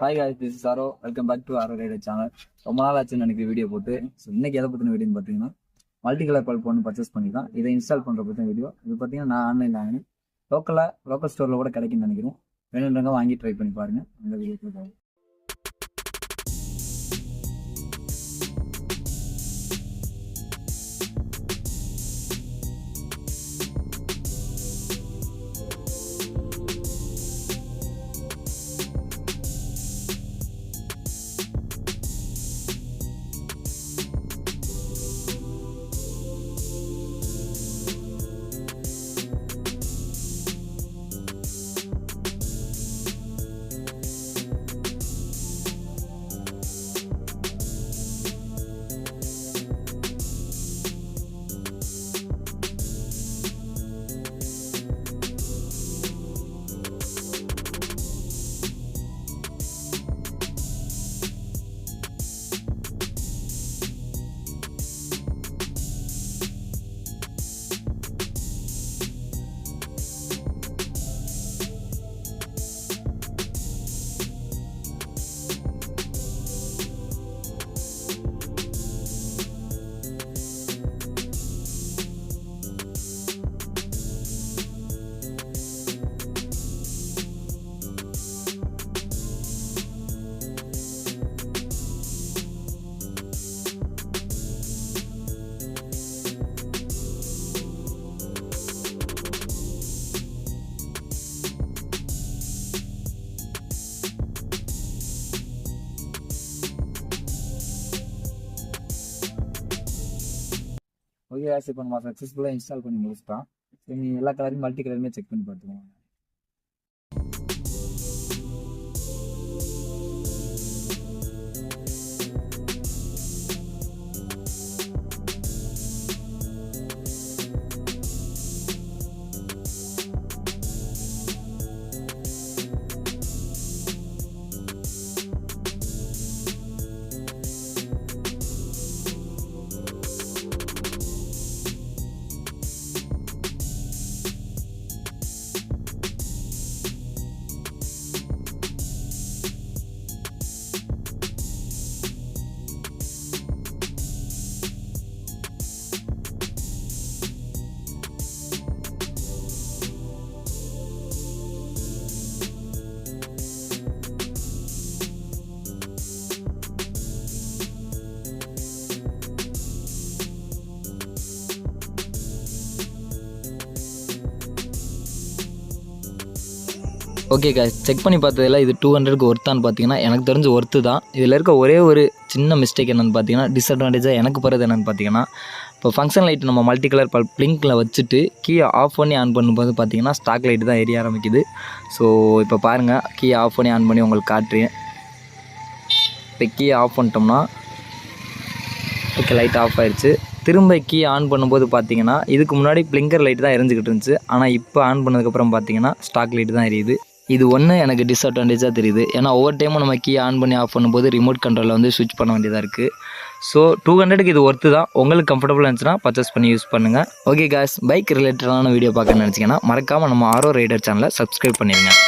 Hi guys, this is Aro. Welcome back to Aro Rider channel. ரொம்ப நாள் ஆச்சுன்னு எனக்கு வீடியோ போட்டு. ஸோ இன்னைக்கு எதை பற்றின வீடியோன்னு பார்த்தீங்கன்னா மல்டி கலர் பல்ப் ஒன்று பர்ச்சேஸ் பண்ணி தான் இதை இன்ஸ்டால் பண்ணுற பற்றின வீடியோ. இது பார்த்தீங்கன்னா நான் ஆன்லைனில் வாங்கினேன். லோக்கல் ஸ்டோரில் கூட கிடைக்குன்னு நினைக்கிறேன். வேணுன்றவங்க வாங்கி ட்ரை பண்ணி பாருங்கள். அந்த வீடியோ ஓகே guys, இப்போ நம்ம சக்ஸஸ்ஃபுல்லாக இன்ஸ்டால் பண்ணி முடிச்சிட்டோம். சரி, எல்லா கலரையும் மல்டி கலருமே செக் பண்ணி பார்த்துருவோம். ஓகே guys, செக் பண்ணி பார்த்ததில் இது 200க்கு ஒர்த்தான்னு பார்த்தீங்கன்னா எனக்கு தெரிஞ்சு ஒர்த்து தான். இதில் இருக்க ஒரே ஒரு சின்ன மிஸ்டேக் என்னென்னு பார்த்தீங்கன்னா, டிஸ்அட்வான்டேஜாக எனக்கு போகிறது என்னென்னு பார்த்தீங்கன்னா, இப்போ ஃபங்க்ஷன் லைட் நம்ம மல்டி கலர் பிளிங்கில் வச்சுட்டு கீயை ஆஃப் பண்ணி ஆன் பண்ணும்போது பார்த்தீங்கன்னா ஸ்டாக் லைட்டு தான் எரிய ஆரம்பிக்குது. ஸோ இப்போ பாருங்கள், கீயை ஆஃப் பண்ணி ஆன் பண்ணி உங்களுக்கு காட்டுறேன். இப்போ கீயை ஆஃப் பண்ணிட்டோம்னா ஓகே, லைட் ஆஃப் ஆயிடுச்சு. திரும்ப கீ ஆன் பண்ணும்போது பார்த்தீங்கன்னா இதுக்கு முன்னாடி பிளிங்கர் லைட் தான் எரிஞ்சிக்கிட்டு இருந்துச்சு. ஆனால் இப்போ ஆன் பண்ணதுக்கப்புறம் பார்த்தீங்கன்னா ஸ்டாக் லைட் தான் எரியுது. இது ஒன்று எனக்கு டிஸ்அட்வான்டேஜாக தெரியுது. ஏன்னா ஒவ்வொரு டைமும் நம்ம கீ ஆன் பண்ணி ஆஃப் பண்ணும்போது ரிமோட் கண்ட்ரோலில் வந்து ஸ்விட்ச் பண்ண வேண்டியதாக இருக்குது. ஸோ 200க்கு இது ஒர்த்து தான். உங்களுக்கு கம்ஃபர்டபுளாக இருந்துச்சுன்னா பர்ச்சேஸ் பண்ணி யூஸ் பண்ணுங்கள். ஓகே guys, பைக் ரிலேட்டடான வீடியோ பார்க்கணும்னு நினச்சிங்கன்னா மறக்காமல் நம்ம ஆரோ ரைடர் சேனலை சப்ஸ்கிரைப் பண்ணிடுங்க.